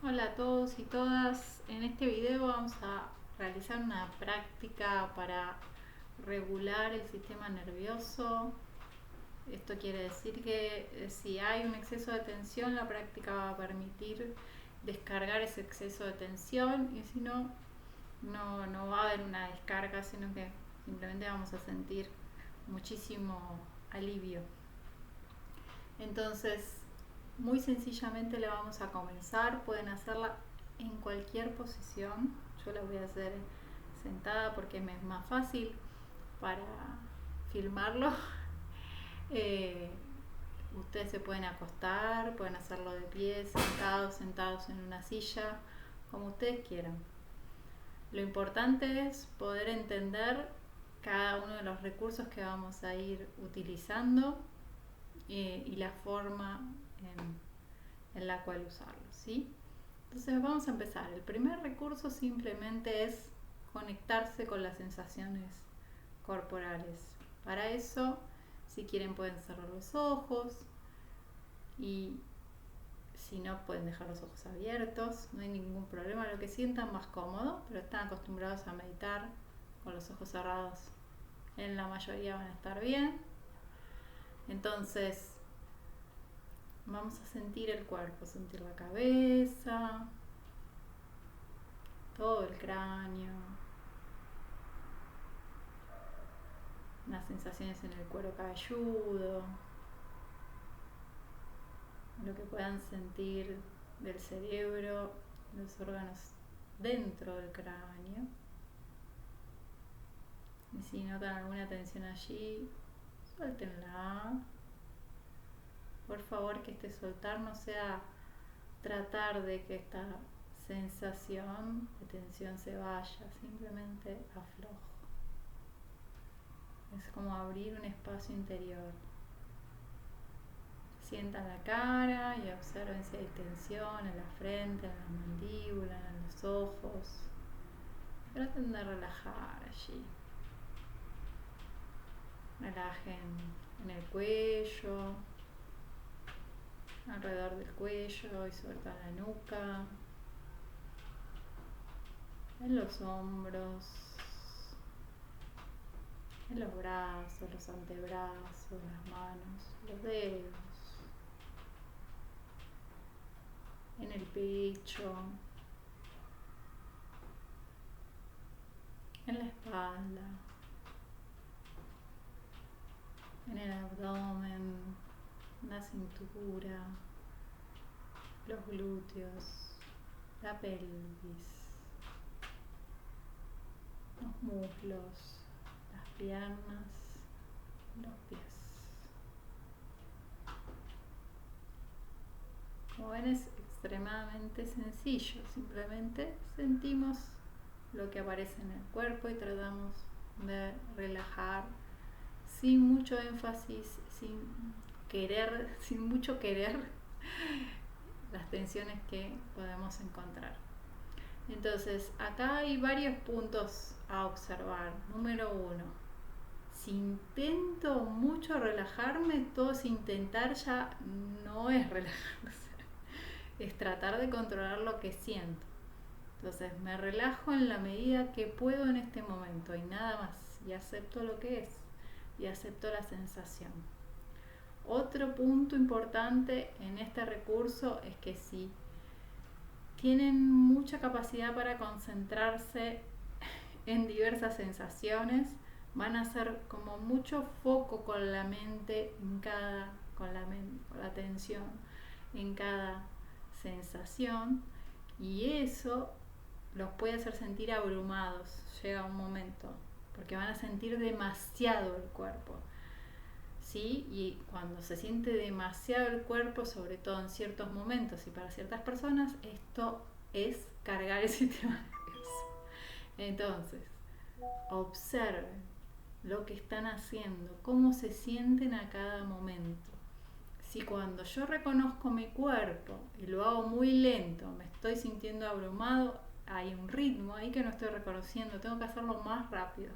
Hola a todos y todas. En este video vamos a realizar una práctica para regular el sistema nervioso. Esto quiere decir que si hay un exceso de tensión, la práctica va a permitir descargar ese exceso de tensión, y si no, no va a haber una descarga, sino que simplemente vamos a sentir muchísimo alivio. Entonces, muy sencillamente la vamos a comenzar. Pueden hacerla en cualquier posición. Yo la voy a hacer sentada porque me es más fácil para filmarlo. Eh, Ustedes se pueden acostar, pueden hacerlo de pie, sentados en una silla, como ustedes quieran. Lo importante es poder entender cada uno de los recursos que vamos a ir utilizando y la forma en la cual usarlo, ¿sí? Entonces vamos a empezar. El primer recurso simplemente es conectarse con las sensaciones corporales. Para eso, si quieren pueden cerrar los ojos, y si no pueden dejar los ojos abiertos, no hay ningún problema, lo que sientan más cómodo, pero están acostumbrados a meditar con los ojos cerrados, en la mayoría van a estar bien. Entonces vamos a sentir el cuerpo, sentir la cabeza, todo el cráneo, unas sensaciones en el cuero cabelludo, lo que puedan sentir del cerebro, los órganos dentro del cráneo. Y si notan alguna tensión allí, suéltenla. Por favor, que este soltar no sea tratar de que esta sensación de tensión se vaya, simplemente aflojo. Es como abrir un espacio interior. Sientan la cara y observen si hay tensión en la frente, en la mandíbula, en los ojos. Traten de relajar allí. Relajen en el cuello, alrededor del cuello, y sueltan la nuca, en los hombros, en los brazos, los antebrazos, las manos, los dedos, en el pecho, en la espalda, en el abdomen, la cintura, los glúteos, la pelvis, los muslos, las piernas, los pies. Como ven, es extremadamente sencillo. Simplemente sentimos lo que aparece en el cuerpo y tratamos de relajar sin mucho énfasis, sin mucho querer, las tensiones que podemos encontrar. Entonces, acá hay varios puntos a observar. Número uno, si intento mucho relajarme, todo ese intentar ya no es relajarse, es tratar de controlar lo que siento. Entonces me relajo en la medida que puedo en este momento y nada más, y acepto lo que es, y acepto la sensación. Otro punto importante en este recurso es que si tienen mucha capacidad para concentrarse en diversas sensaciones, van a hacer como mucho foco con la mente en cada, con la atención en cada sensación, y eso los puede hacer sentir abrumados. Llega un momento porque van a sentir demasiado el cuerpo, ¿sí? Y cuando se siente demasiado el cuerpo, sobre todo en ciertos momentos y para ciertas personas, esto es cargar el sistema nervioso. Entonces, observen lo que están haciendo, cómo se sienten a cada momento. Si cuando yo reconozco mi cuerpo y lo hago muy lento, me estoy sintiendo abrumado, hay un ritmo ahí que no estoy reconociendo, tengo que hacerlo más rápido.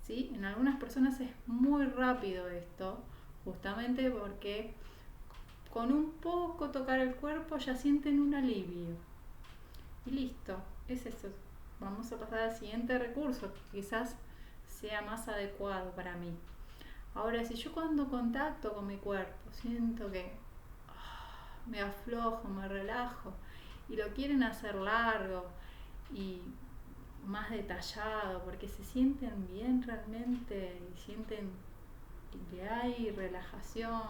¿Sí? En algunas personas es muy rápido esto, justamente porque con un poco tocar el cuerpo ya sienten un alivio. Y listo, es eso. Vamos a pasar al siguiente recurso, que quizás sea más adecuado para mí. Ahora, si yo cuando contacto con mi cuerpo siento que me aflojo, me relajo, y lo quieren hacer largo y más detallado, porque se sienten bien realmente y sienten que hay relajación,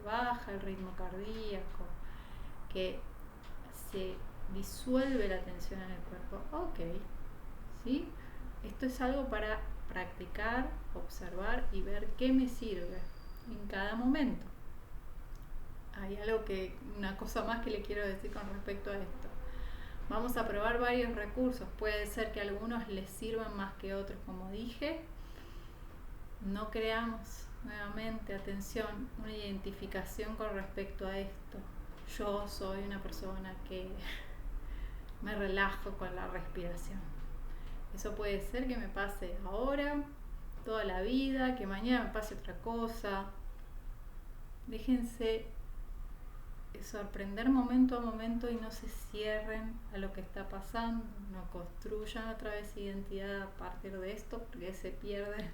baja el ritmo cardíaco, que se disuelve la tensión en el cuerpo. Ok, ¿sí? Esto es algo para practicar, observar y ver qué me sirve en cada momento. Hay una cosa más que le quiero decir con respecto a esto. Vamos a probar varios recursos. Puede ser que a algunos les sirvan más que otros, como dije. No creamos nuevamente, atención, una identificación con respecto a esto. Yo soy una persona que me relajo con la respiración. Eso puede ser que me pase ahora, toda la vida, que mañana me pase otra cosa. Déjense sorprender momento a momento y no se cierren a lo que está pasando, no construyan otra vez identidad a partir de esto, porque se pierde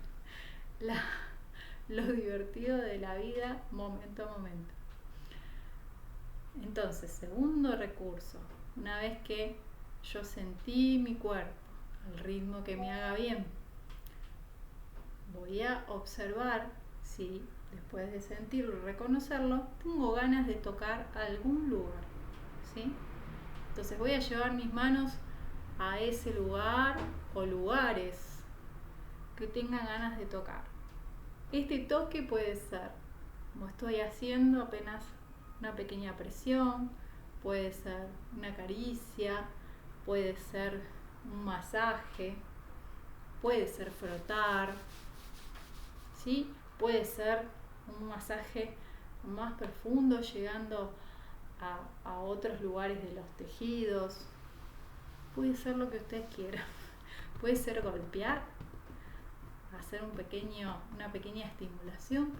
lo divertido de la vida momento a momento. Entonces, segundo recurso, una vez que yo sentí mi cuerpo al ritmo que me haga bien, voy a observar si después de sentirlo y reconocerlo, tengo ganas de tocar algún lugar, ¿sí? Entonces voy a llevar mis manos a ese lugar o lugares que tenga ganas de tocar. Este toque puede ser, como estoy haciendo, apenas una pequeña presión, puede ser una caricia, puede ser un masaje, puede ser frotar, ¿sí? Puede ser un masaje más profundo, llegando a otros lugares de los tejidos. Puede ser lo que usted quiera. Puede ser golpear, hacer una pequeña estimulación.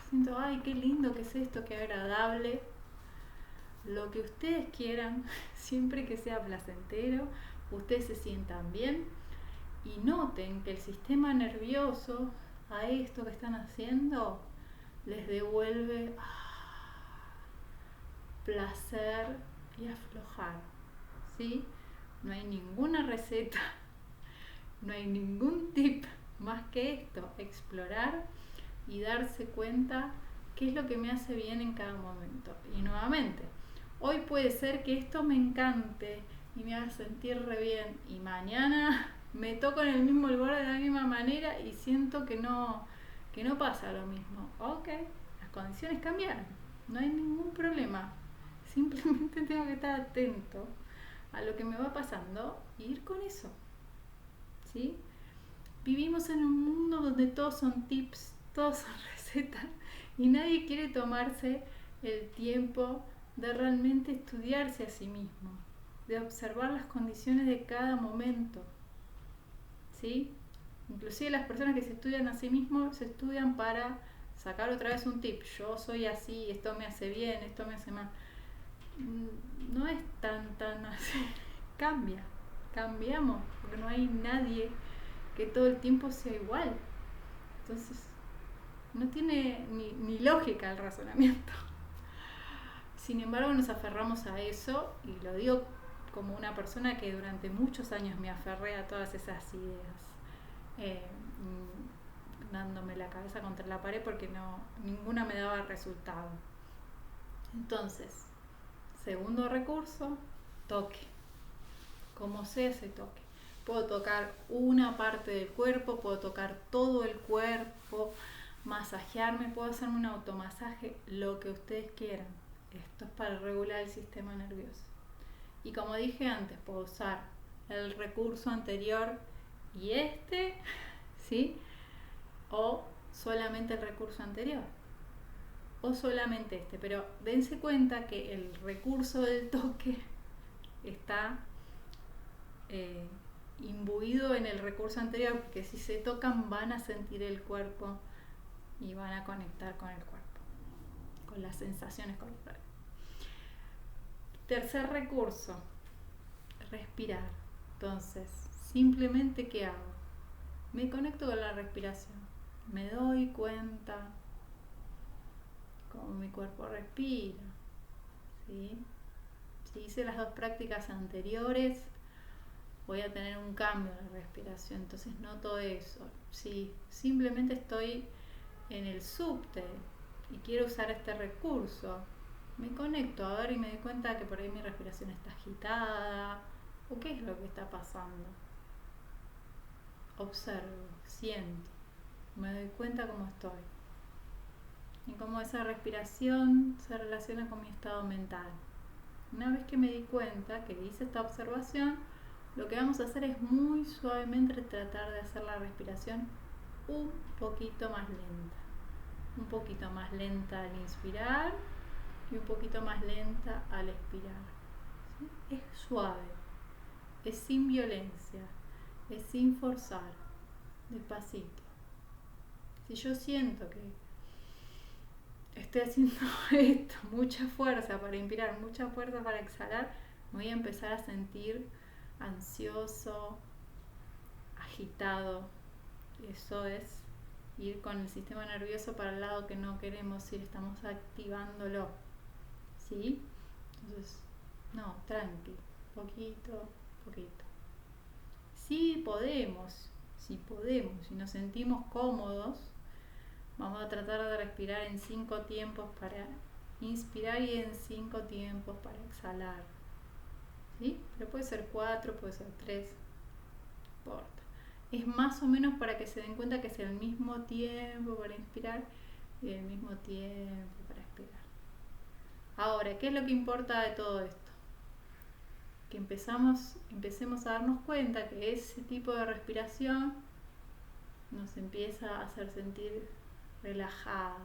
Siento, ay, qué lindo que es esto, qué agradable. Lo que ustedes quieran, siempre que sea placentero, ustedes se sientan bien y noten que el sistema nervioso a esto que están haciendo les devuelve placer y aflojar, ¿sí? No hay ninguna receta, no hay ningún tip más que esto, explorar y darse cuenta qué es lo que me hace bien en cada momento. Y nuevamente, hoy puede ser que esto me encante y me haga sentir re bien, y mañana me toco en el mismo lugar de la misma manera y siento que no pasa lo mismo. Ok, las condiciones cambiaron, no hay ningún problema. Simplemente tengo que estar atento a lo que me va pasando y ir con eso, ¿sí? Vivimos en un mundo donde todos son tips, todos son recetas, y nadie quiere tomarse el tiempo de realmente estudiarse a sí mismo, de observar las condiciones de cada momento, ¿sí? Inclusive las personas que se estudian a sí mismos se estudian para sacar otra vez un tip. Yo soy así, esto me hace bien, esto me hace mal. No es tan así. Cambiamos, porque no hay nadie que todo el tiempo sea igual. Entonces, no tiene ni lógica el razonamiento. Sin embargo, nos aferramos a eso, y lo digo como una persona que durante muchos años me aferré a todas esas ideas, dándome la cabeza contra la pared porque ninguna me daba resultado. Entonces, segundo recurso, toque. Como sea ese toque. Puedo tocar una parte del cuerpo, puedo tocar todo el cuerpo, masajearme, puedo hacerme un automasaje, lo que ustedes quieran. Esto es para regular el sistema nervioso. Y como dije antes, puedo usar el recurso anterior y ¿sí? O solamente el recurso anterior. O solamente pero dense cuenta que el recurso del toque está imbuido en el recurso anterior, porque si se tocan van a sentir el cuerpo y van a conectar con el cuerpo, con las sensaciones corporales. Tercer recurso, respirar. Entonces, simplemente ¿qué hago? Me conecto con la respiración. Me doy cuenta cómo mi cuerpo respira. ¿Sí? Si hice las dos prácticas anteriores, voy a tener un cambio en la respiración. Entonces noto eso. Si simplemente estoy en el subte y quiero usar este recurso, me conecto a ver y me doy cuenta que por ahí mi respiración está agitada o qué es lo que está pasando. Observo, siento, me doy cuenta cómo estoy y cómo esa respiración se relaciona con mi estado mental. Una vez que me di cuenta que hice esta observación, lo que vamos a hacer es muy suavemente tratar de hacer la respiración un poquito más lenta. Un poquito más lenta al inspirar y un poquito más lenta al expirar. ¿Sí? Es suave, es sin violencia, es sin forzar, despacito. Si yo siento que estoy haciendo esto, mucha fuerza para inspirar, mucha fuerza para exhalar, me voy a empezar a sentir ansioso, agitado. Eso es ir con el sistema nervioso para el lado que no queremos ir, estamos activándolo. ¿Sí? Entonces, no, tranqui, poquito, poquito. Si podemos, si nos sentimos cómodos, vamos a tratar de respirar en 5 tiempos para inspirar y en 5 tiempos para exhalar. ¿Sí? Pero puede ser 4, puede ser 3, no importa. Es más o menos para que se den cuenta que es el mismo tiempo para inspirar y el mismo tiempo para expirar. Ahora, ¿qué es lo que importa de todo esto? Que empecemos a darnos cuenta que ese tipo de respiración nos empieza a hacer sentir relajados,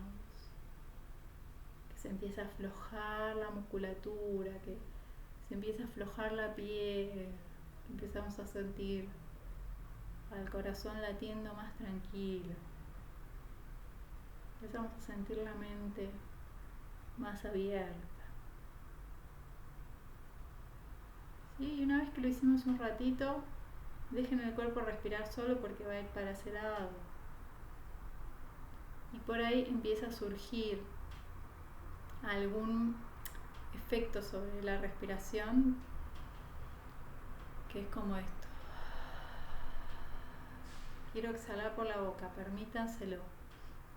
que se empieza a aflojar la musculatura, que se empieza a aflojar la piel, que empezamos a sentir al corazón latiendo más tranquilo, empezamos a sentir la mente más abierta. ¿Sí? Y una vez que lo hicimos un ratito, dejen el cuerpo respirar solo porque va a ir para ese lado. Y por ahí empieza a surgir algún efecto sobre la respiración que es como esto. Quiero exhalar por la boca, permítanselo.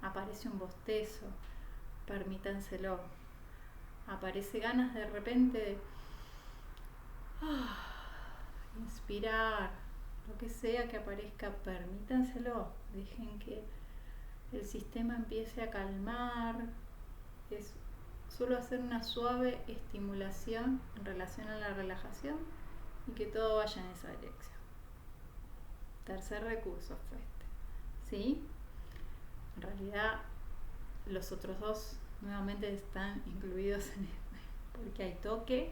Aparece un bostezo, permítanselo. Aparece ganas de repente de inspirar, lo que sea que aparezca, permítanselo. Dejen que el sistema empiece a calmar. Es solo hacer una suave estimulación en relación a la relajación y que todo vaya en esa dirección. Tercer recurso fue este. ¿Sí? En realidad los otros dos nuevamente están incluidos en este, porque hay toque,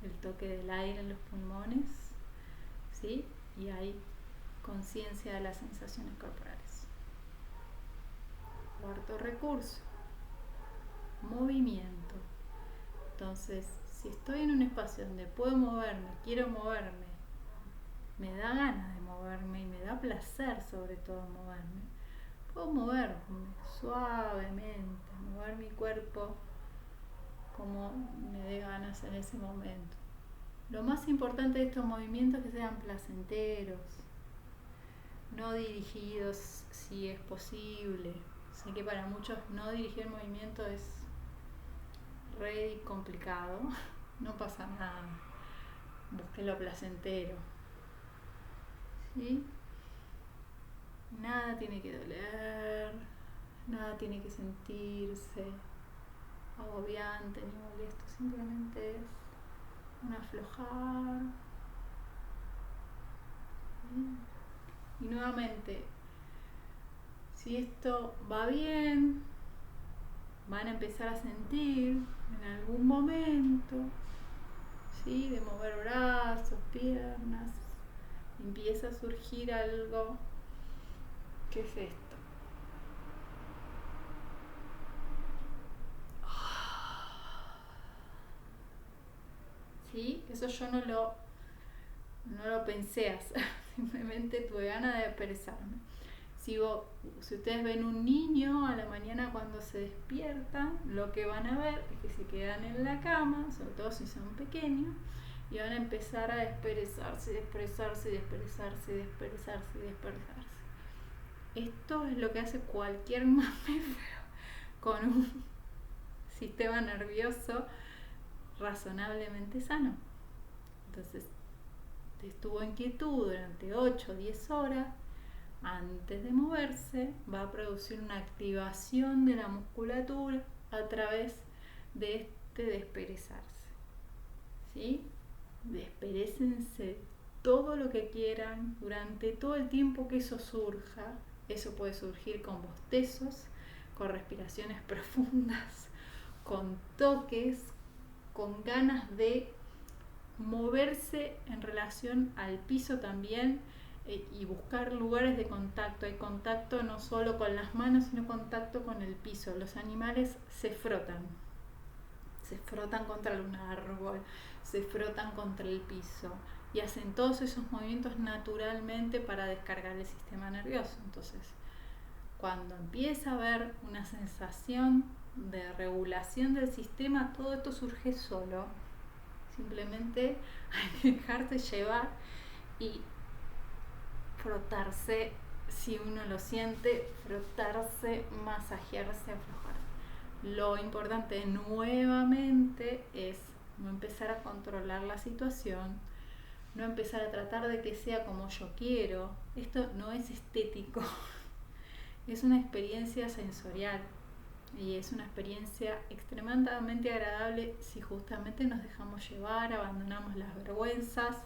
el toque del aire en los pulmones, ¿sí? Y hay conciencia de las sensaciones corporales. Cuarto recurso, movimiento. Entonces, si estoy en un espacio donde puedo moverme, quiero moverme, me da ganas de moverme y me da placer sobre todo moverme, puedo moverme suavemente, mover mi cuerpo como me dé ganas en ese momento. Lo más importante de estos movimientos es que sean placenteros, no dirigidos si es posible. Sé que para muchos no dirigir el movimiento es re complicado, no pasa nada, busque lo placentero. ¿Sí? Nada tiene que doler, nada tiene que sentirse agobiante ni molesto, simplemente es un aflojar. Y nuevamente, si esto va bien, van a empezar a sentir en algún momento, ¿sí? De mover brazos, piernas, empieza a surgir algo. ¿Qué es esto? ¿Sí? Eso yo no lo no lo pensé hacer, simplemente tuve ganas de expresarme. Si ustedes ven un niño a la mañana cuando se despiertan, lo que van a ver es que se quedan en la cama, sobre todo si son pequeños, y van a empezar a desperezarse. Esto es lo que hace cualquier mamífero con un sistema nervioso razonablemente sano. Entonces, estuvo en quietud durante 8 o 10 horas. Antes de moverse, va a producir una activación de la musculatura a través de este desperezarse. ¿Sí? Desperécense todo lo que quieran durante todo el tiempo que eso surja. Eso puede surgir con bostezos, con respiraciones profundas, con toques, con ganas de moverse en relación al piso también, y buscar lugares de contacto. Hay contacto no solo con las manos, sino contacto con el piso. Los animales se frotan contra un árbol, se frotan contra el piso y hacen todos esos movimientos naturalmente para descargar el sistema nervioso. Entonces, cuando empieza a haber una sensación de regulación del sistema, todo esto surge solo. Simplemente hay que dejarse llevar y frotarse, si uno lo siente, frotarse, masajearse, aflojar. Lo importante nuevamente es no empezar a controlar la situación, no empezar a tratar de que sea como yo quiero. Esto no es estético, es una experiencia sensorial y es una experiencia extremadamente agradable si justamente nos dejamos llevar, abandonamos las vergüenzas.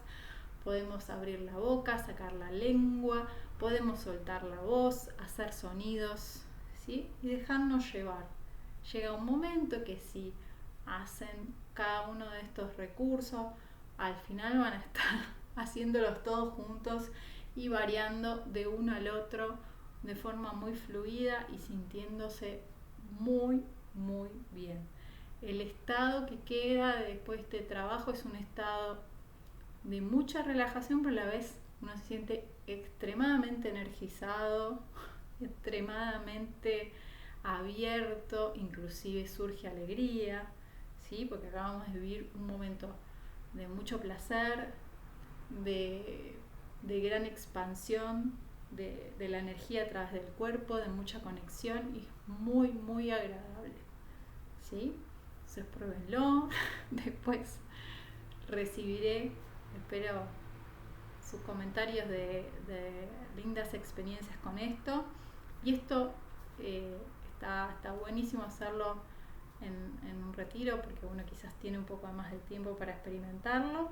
Podemos abrir la boca, sacar la lengua, podemos soltar la voz, hacer sonidos, ¿sí? Y dejarnos llevar. Llega un momento que si hacen cada uno de estos recursos, al final van a estar haciéndolos todos juntos y variando de uno al otro de forma muy fluida y sintiéndose muy, muy bien. El estado que queda después de este trabajo es un estado de mucha relajación, pero a la vez uno se siente extremadamente energizado, extremadamente abierto, inclusive surge alegría, ¿sí? Porque acabamos de vivir un momento de mucho placer, de gran expansión de la energía a través del cuerpo, de mucha conexión, y es muy, muy agradable, ¿sí? Entonces pruébenlo. Después recibiré, espero, sus comentarios de lindas experiencias con esto. Y esto está buenísimo hacerlo en un retiro, porque uno quizás tiene un poco más de tiempo para experimentarlo,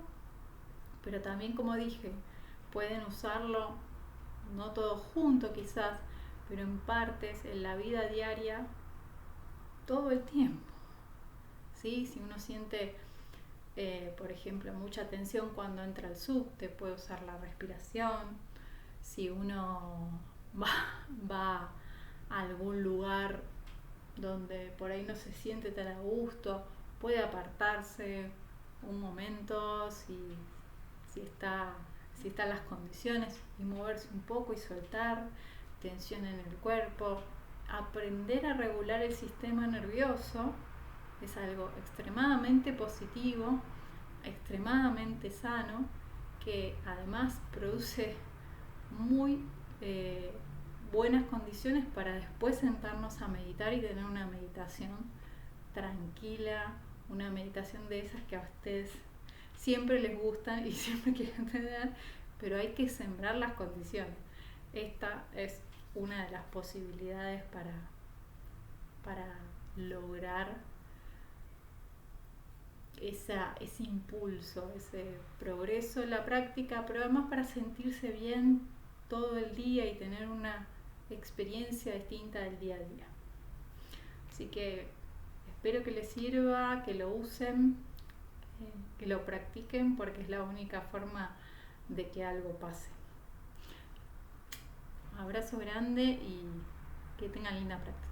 pero también, como dije, pueden usarlo no todo junto quizás, pero en partes, en la vida diaria, todo el tiempo, ¿sí? Si uno siente por ejemplo, mucha tensión cuando entra al subte, puede usar la respiración. Si uno va a algún lugar donde por ahí no se siente tan a gusto, puede apartarse un momento si están las condiciones, y moverse un poco y soltar tensión en el cuerpo. Aprender a regular el sistema nervioso es algo extremadamente positivo, extremadamente sano, que además produce muy buenas condiciones para después sentarnos a meditar y tener una meditación tranquila, una meditación de esas que a ustedes siempre les gustan y siempre quieren tener, pero hay que sembrar las condiciones. Esta es una de las posibilidades para lograr ese impulso, ese progreso en la práctica, pero además para sentirse bien todo el día y tener una experiencia distinta del día a día. Así que espero que les sirva, que lo usen, que lo practiquen, porque es la única forma de que algo pase. Abrazo grande y que tengan linda práctica.